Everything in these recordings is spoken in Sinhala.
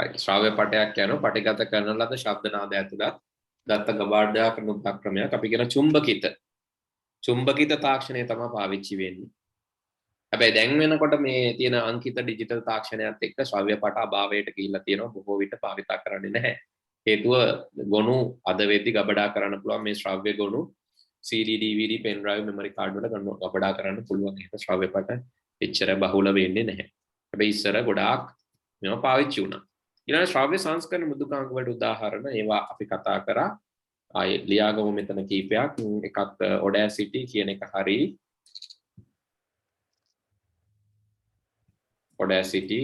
හරි ශ්‍රව්‍ය පටයක් යනවා පටිගත කරන ලද ශබ්ද නාද ඇතුළත් දත්ත ගබඩා කරන උපක්‍රමයක් අපි කියන චුම්බකිත තාක්ෂණය තමයි පාවිච්චි වෙන්නේ. හැබැයි දැන් වෙනකොට මේ තියෙන අංකිත ඩිජිටල් තාක්ෂණයත් එක්ක ශ්‍රව්‍ය පට අභාවයට ගිහිල්ලා තියෙනවා බොහෝ විට භාවිතා කරන්නේ නැහැ. හේතුව ගොනු අද වෙද්දි ගබඩා කරන්න පුළුවන් මේ ශ්‍රව්‍ය ගොනු CD DVD pen drive memory card වල ගබඩා කරන්න පුළුවන්. ඒක ශ්‍රව්‍ය පට එච්චර බහුල වෙන්නේ නැහැ. හැබැයි ඉස්සර ගොඩාක් මේවා පාවිච්චි වුණා. ඊළඟ ශ්‍රව්‍ය සංස්කරණ මෘදුකාංග වලට උදාහරණ ඒවා අපි කතා කරා. ආයේ ලියාගමු මෙතන කීපයක්. එකක් Audacity කියන එක හරි. Audacity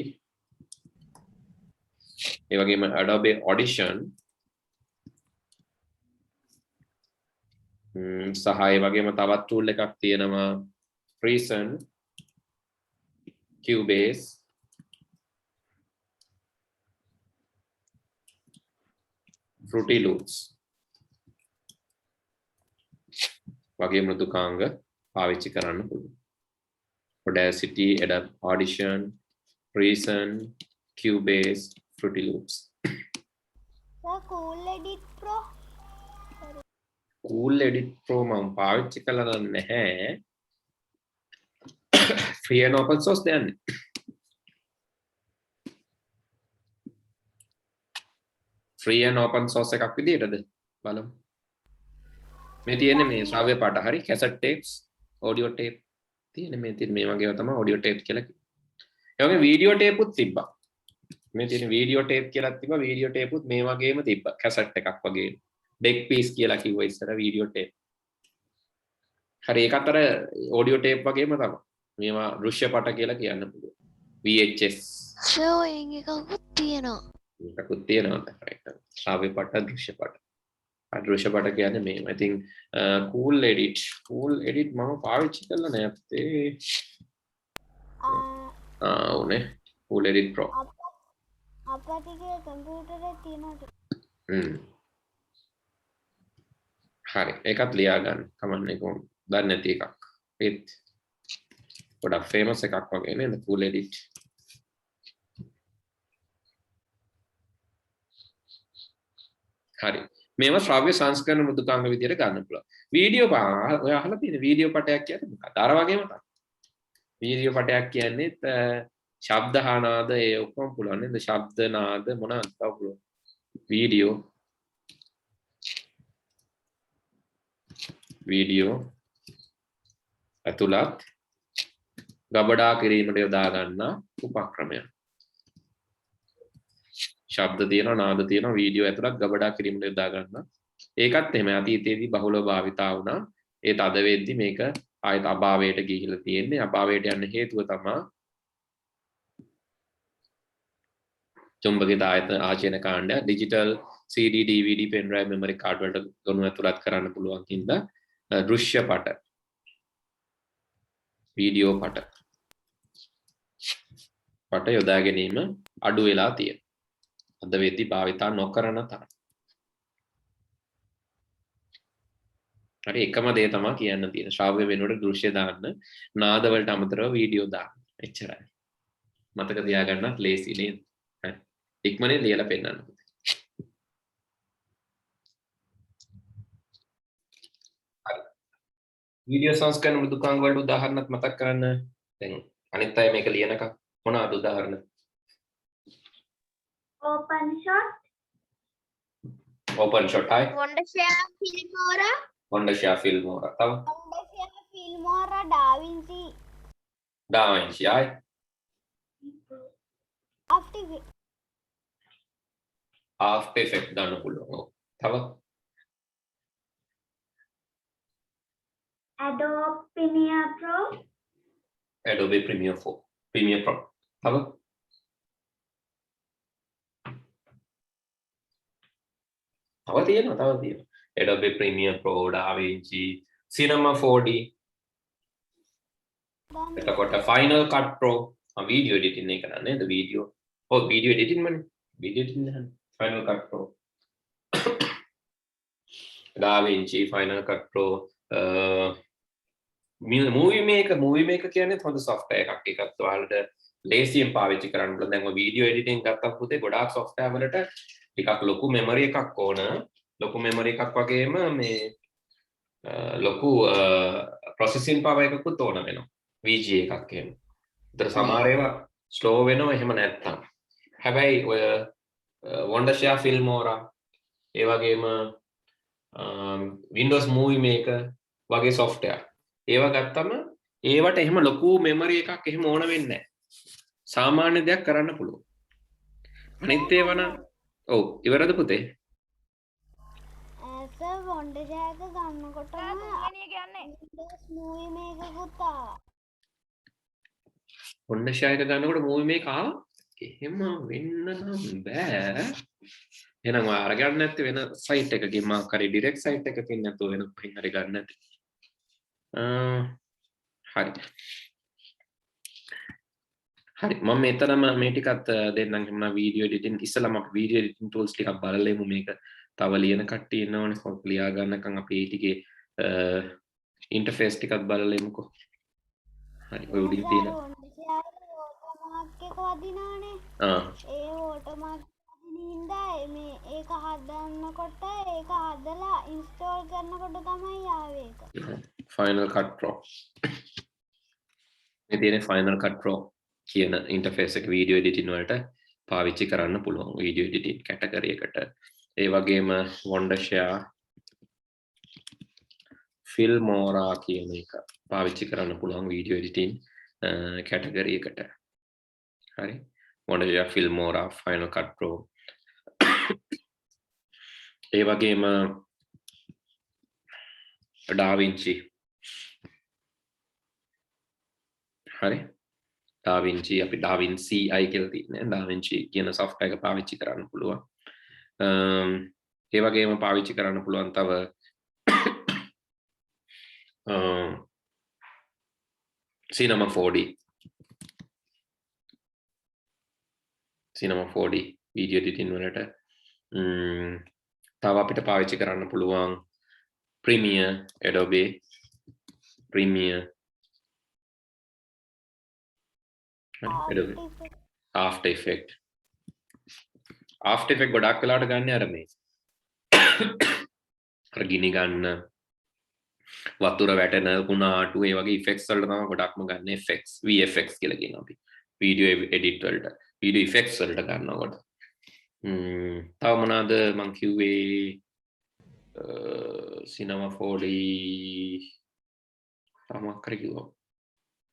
ඒ වගේම Adobe Audition සහ ඒ වගේම තවත් tool එකක් තියෙනවා Reason Cubase Fruity Loops වගේ මෘදුකාංග පාවිච්චි කරන්න පුළුවන්. Audacity, Adobe Audition, Reason, Cubase, Fruity Loops. Cool Edit Pro. Cool Edit Pro මම පාවිච්චි කළා නැහැ. Free and open source දෙන්නේ. Free and open source එකක් විදියටද බලමු. මේ තියෙන්නේ මේ ශ්‍රව්‍ය පාට හරි cassette tapes, audio tape තියෙන්නේ මේ තියෙන මේ වගේව තමයි audio tape කියලා කිව්වේ. ඒ වගේ video tape උත් තිබ්බා. මේ තියෙන video tape කියලා තිබ්බා video tape උත් මේ වගේම තිබ්බා cassette එකක් වගේ. deck piece කියලා කිව්වා ඉස්සර video tape. හරි ඒකත් අර audio tape වගේම තමයි. මේවා දෘශ්‍ය පට කියලා කියන්න පුළුවන්. VHS. ෂෝයින් එකකුත් තියෙනවා. එකකුත් තියෙනවා right. ශ්‍රව්‍ය පට දෘශ්‍ය පට. දෘශ්‍ය පට කියන්නේ මේ. I think cool edit මම පාවිච්චි කරලා නැත්තේ. උනේ cool edit pro. අපිටගේ කම්පියුටරේ තියෙනවා. හරි ඒකත් ලියා ගන්න. කමන්නේ කොහොමද? දන්නේ නැති එකක්. ඒත් ගොඩක් famous එකක් වගේ නේද cool edit. හරි. මේවා ශ්‍රව්‍ය සංස්කරණ මෘදුකාංග විදියට ගන්න පුළුවන්. වීඩියෝ ඔය අහලා තියෙන වීඩියෝ පටයක් කියන්නේ මොකක්ද? අර වගේම තමයි. වීඩියෝ පටයක් කියන්නේ ශබ්ද හා නාද ඒ ඔක්කොම පුළුවන් නේද? ශබ්ද නාද මොනවද තව පුළුවන්? වීඩියෝ ඇතුළත් ගබඩා කිරීමට යොදා ගන්නා උපක්‍රමයක්. ශබ්ද තියෙනවා නාද තියෙනවා වීඩියෝ ඇතුළත් ගබඩා කිරීමට යොදා ගන්න. ඒකත් එහෙම අතීතයේදී බහුලව භාවිතා වුණා. ඒත් අද වෙද්දි මේක ආයත අභාවයට ගිහිලා තියෙන්නේ. අභාවයට යන්න හේතුව තමයි චුම්බකිත ආයතන කාණ්ඩය digital CD DVD pen drive memory card වලට ගොනු ඇතුළත් කරන්න පුළුවන් හින්දා දෘශ්‍ය පට වීඩියෝ පට යොදා ගැනීම අඩු වෙලා තියෙනවා. අද වෙද්දි භාවිතා නොකරන තරම්. හරි එකම දේ තමයි කියන්න තියෙන. ශ්‍රව්‍ය වෙනුවට දෘශ්‍ය දාන්න, නාද වලට අමතරව වීඩියෝ දාන්න. එච්චරයි. මතක තියාගන්නත් ලේසි නේද? හරි. ඉක්මනින් ලියලා පෙන්නන්න. හරි. වීඩියෝ සංස්කරණ මෘදුකාංග වලට උදාහරණත් මතක් කරන්න. දැන් අනිත් අය මේක ලියනකම් මොනවාද උදාහරණ? Open shot. Hi. Wondershare Filmora. Wondershare Filmora. Tahu? Wondershare Filmora Da Vinci. Ay. After Effects දාන්න පුළුවන්. තව? Adobe Premiere Pro. තව? තව තියෙනවා. Adobe Premiere Pro, Da Vinci, Cinema 4D. එතකොට Final Cut Pro, video editing එක නේද video. video editing මනේ. Video editing නේද? Final Cut Pro. Da Vinci, Final Cut Pro, movie maker කියන්නේ හොඳ software එකක්. ඒකත් ඔයාලට ලේසියෙන් පාවිච්චි කරන්න පුළුවන්. දැන් ඔය වීඩියෝ එඩිටින් ගත්තම පුතේ ගොඩාක් software වලට ටිකක් ලොකු memory එකක් ඕන. ලොකු memory එකක් වගේම මේ ලොකු processing power එකකුත් ඕන වෙනවා. VGA එකක් එහෙම. ඒතර සමහර ඒවා slow වෙනවා එහෙම නැත්තම්. හැබැයි ඔය Wondershare Filmora ඒ වගේම Windows Movie Maker වගේ software ඒවා ගත්තම ඒවට එහෙම ලොකු memory එකක් එහෙම ඕන වෙන්නේ නැහැ. සාමාන්‍ය දෙයක් කරන්න පුළුවන්. අනිත් ඒවා නම් ඔව් ඉවරද පුතේ? සර් Wondershare එක ගන්නකොටම තුන්වෙනි කියන්නේ Windows Movie Maker එකකුත් ආවා. Wondershare එක ගන්නකොට movie maker ආවා. එහෙම වෙන්න නම් බෑ. එහෙනම් ඔය අරගන්න නැත්te වෙන site එකකින් මාක් හරි direct site එකකින් නැතුව වෙන කොහෙන් හරි ගන්න නැති. හරි. හරි මම මෙතනම මේ ටිකත් දෙන්නම් එහෙනම් වීඩියෝ එඩිටින් ඉස්සලම අපි වීඩියෝ එඩිටින් tools ටිකක් බලලෙමු මේක තව ලියන කට්ටිය ඉන්නවනේ කොහොමද ලියා ගන්නකම් අපි මේ ටිකේ ඉන්ටර්ෆේස් ටිකක් බලලෙමුකෝ. හරි ඔය උඩින් තියෙන watermark එක වදිනානේ. ඒ watermark වදිනින්දා මේ ඒක හදන්නකොට ඒක හදලා install කරනකොට තමයි ආවේ ඒක. Final Cut Pro. මේ තියෙන Final Cut Pro කියන ඉන්ටර්ෆේස් එක වීඩියෝ එඩිටින් වලට පාවිච්චි කරන්න පුළුවන් වීඩියෝ එඩිටින් කැටගරි එකට. ඒ වගේම Wondershare Filmora කියන එක පාවිච්චි කරන්න පුළුවන් වීඩියෝ එඩිටින් කැටගරි එකට. හරි. Wondershare Filmora Final Cut Pro. ඒ වගේම DaVinci. හරි. DaVinci අපි DaVinci කියලා තියෙන්නේ DaVinci කියන software එක පාවිච්චි කරන්න පුළුවන්. ඒ වගේම පාවිච්චි කරන්න පුළුවන් තව Cinema 4D video editing වලට තව අපිට පාවිච්චි කරන්න පුළුවන් Premiere Adobe Premiere After Effect ගොඩක් වෙලාවට ගන්න අර මේ අර ගිනි ගන්න වතුර වැටෙන කුණාටු ඒ වගේ effects වලට තමයි ගොඩක්ම ගන්න effects VFX කියලා කියනවා අපි video edit වලට video effects වලට ගන්නකොට තව මොනවාද මං කිව්වේ Cinema 4D තමක් කර කිව්වා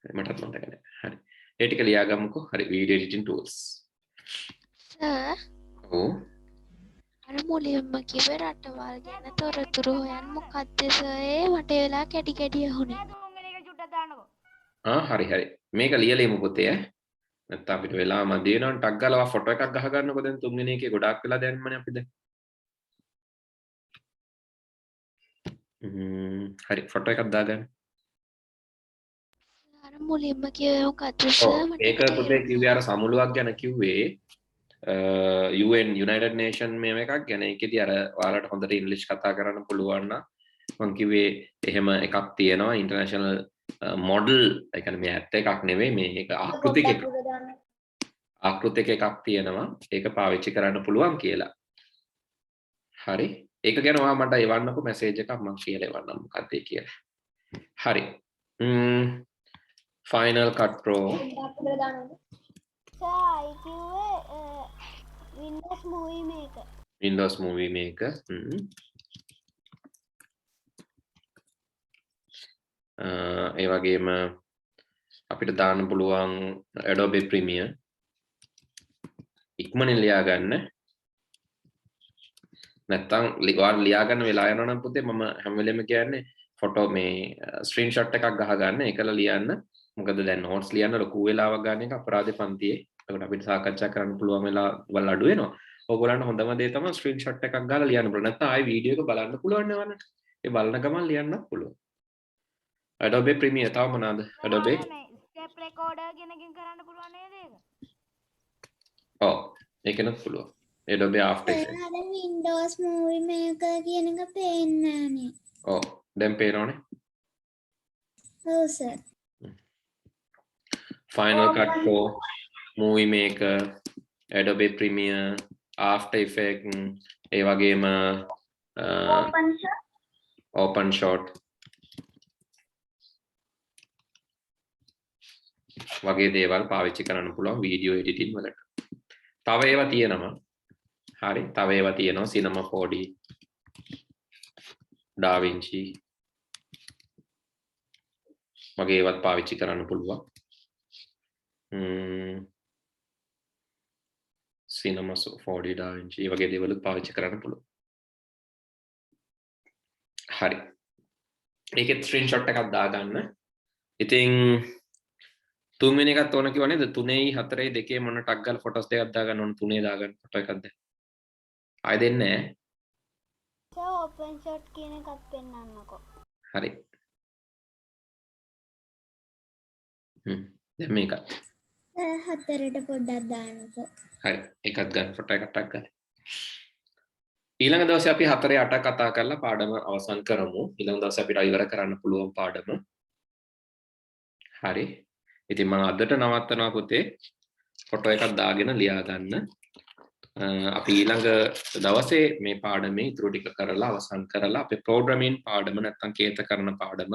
මටත් මතක නැහැ හරි ඒ ටික ලියාගමුකෝ හරි video editing tools සර් ඔව් අර මුලින්ම කිව්වේ රටවල් ගැන තොරතුරු හොයන්න මොකක්ද සර් ඒ මට වෙලා කැටි කැටි අහුනේ හරි මේක ලියලෙමු පුතේ නැත්නම් අපිට වෙලා මදි වෙනවා ටක් ගාලා ෆොටෝ එකක් ගහ ගන්නකො දැන් තුන්වෙනි එකේ ගොඩාක් වෙලා දැම්මනේ අපි දැන් හරි ෆොටෝ එකක් දාගන්න අර මුලින්ම කිව්වේ මොකක්ද සර් මට ඒක පුතේ කිව්වේ අර සමුළුවක් ගැන කිව්වේ UN United Nation මේව එකක් ගැන ඒකෙදි අර ඔයාලට හොඳට ඉංග්‍රීසි කතා කරන්න පුළුවන් නම් මම කිව්වේ එහෙම එකක් තියෙනවා ඉන්ටර්නැෂනල් මොඩල් ඒ කියන්නේ මේ ඇත්ත එකක් නෙවෙයි මේක ආකෘතික එකක් තියෙනවා ඒක පාවිච්චි කරන්න පුළුවන් කියලා. හරි ඒක ගැන ඔයා මට එවන්නකෝ මැසේජ් එකක් මම කියලා එවන්නම් මොකක්ද ඒ කියලා. හරි. Final Cut Pro Windows Movie Maker ඒ වගේම අපිට දාන්න පුළුවන් Adobe Premiere ඉක්මනින් ලියා ගන්න නැත්තම් ලියා ගන්න වෙලා යනවා නම් පුතේ මම හැම වෙලෙම කියන්නේ ෆොටෝ මේ ස්ක්‍රීන්ෂොට් එකක් ගහ ගන්න ඒකලා ලියන්න මොකද දැන් නෝට්ස් ලියන්න ලොකු වෙලාවක් ගන්න එක අපරාධේ පන්තියේ ඒකට අපිට සාකච්ඡා කරන්න පුළුවන් වෙලාවල් අඩු වෙනවා ඕගොල්ලන්ට හොඳම දේ තමයි ස්ක්‍රීන්ෂොට් එකක් ගාලා ලියන්න පුළුවන් නැත්නම් ආයි වීඩියෝ එක බලන්න පුළුවන් නේවන්න ඒ බලන ගමන් ලියන්නත් පුළුවන් Adobe Premiere තව මොනවාද Adobe step recorder කෙනකින් කරන්න පුළුවන් නේද ඒක ඔව් ඒකනත් පුළුවන් Adobe After Effects අර Windows Movie Maker කියන එක පේන්නේ නැහැ ඔව් දැන් පේනවනේ ඔව් sir Final Cut Pro Movie Maker, Adobe Premiere, After Effects, ඒ වගේම OpenShot වගේ දේවල් පාවිච්චි කරන්න පුළුවන් වීඩියෝ එඩිටින් වලට. තව ඒවා තියෙනවා. හරි. තව ඒවා තියෙනවා Cinema 4D, DaVinci වගේ ඒවත් පාවිච්චි කරන්න පුළුවන්. Cinema 4D, DaVinci වගේ දේවල් පාවිච්චි කරන්න පුළුවන්. හරි. ඒකේ ස්ක්‍රීන්ෂොට් එකක් දාගන්න. ඉතින් තුන්වෙනි එකත් ඕන කිව්වා නේද? 3යි 4යි 2යි මොන ටක් ගාලා ෆොටෝස් දෙකක් දාගන්න ඕන 3 දාගන්න ෆොටෝ එකක් දැන්. ආයෙ දෙන්නේ නැහැ. ඕපන් ෂොට් කියන එකත් පෙන්නන්නකෝ. හරි. දැන් මේකත්. හතරට පොඩ්ඩක් දාන්නකෝ. හරි. එකක් ගන්න ෆොටෝ එකක් ටක් ගන්න. ඊළඟ දවසේ අපි 4 8 කතා කරලා පාඩම අවසන් කරමු. ඊළඟ දවසේ අපිට ඉවර කරන්න පුළුවන් පාඩම. හරි. ඉතින් මම අදට නවත්තනවා පුතේ. ෆොටෝ එකක් දාගෙන ලියා ගන්න. අපි ඊළඟ දවසේ මේ පාඩමේ ඉතුරු ටික කරලා අවසන් කරලා අපේ ප්‍රෝග්‍රෑමින් පාඩම නැත්නම් කේත කරන පාඩම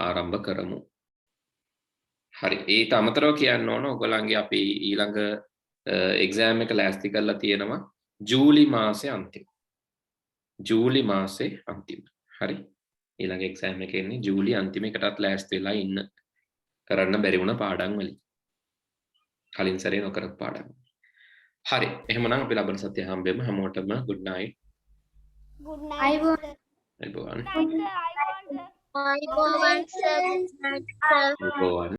ආරම්භ කරමු. හරි. ඊට අමතරව කියන්න ඕන ඔයගොල්ලන්ගේ අපි ඊළඟ එක්සෑම් එක ලෑස්ති කරලා තියෙනවා ජූලි මාසේ අන්තිම. ජූලි මාසේ අන්තිම. හරි. ඊළඟ එක්සෑම් එක එන්නේ ජූලි අන්තිම එකටත් ලෑස්ති වෙලා ඉන්න. කරන්න බැරි වුණ පාඩම් වලින්. කලින් සැරේ නොකරපු පාඩම්. හරි. එහෙමනම් අපි ලබන සතිය හම්බෙමු. හැමෝටම good night. Good night. අයිබෝවන්. I want අයිබෝවන්.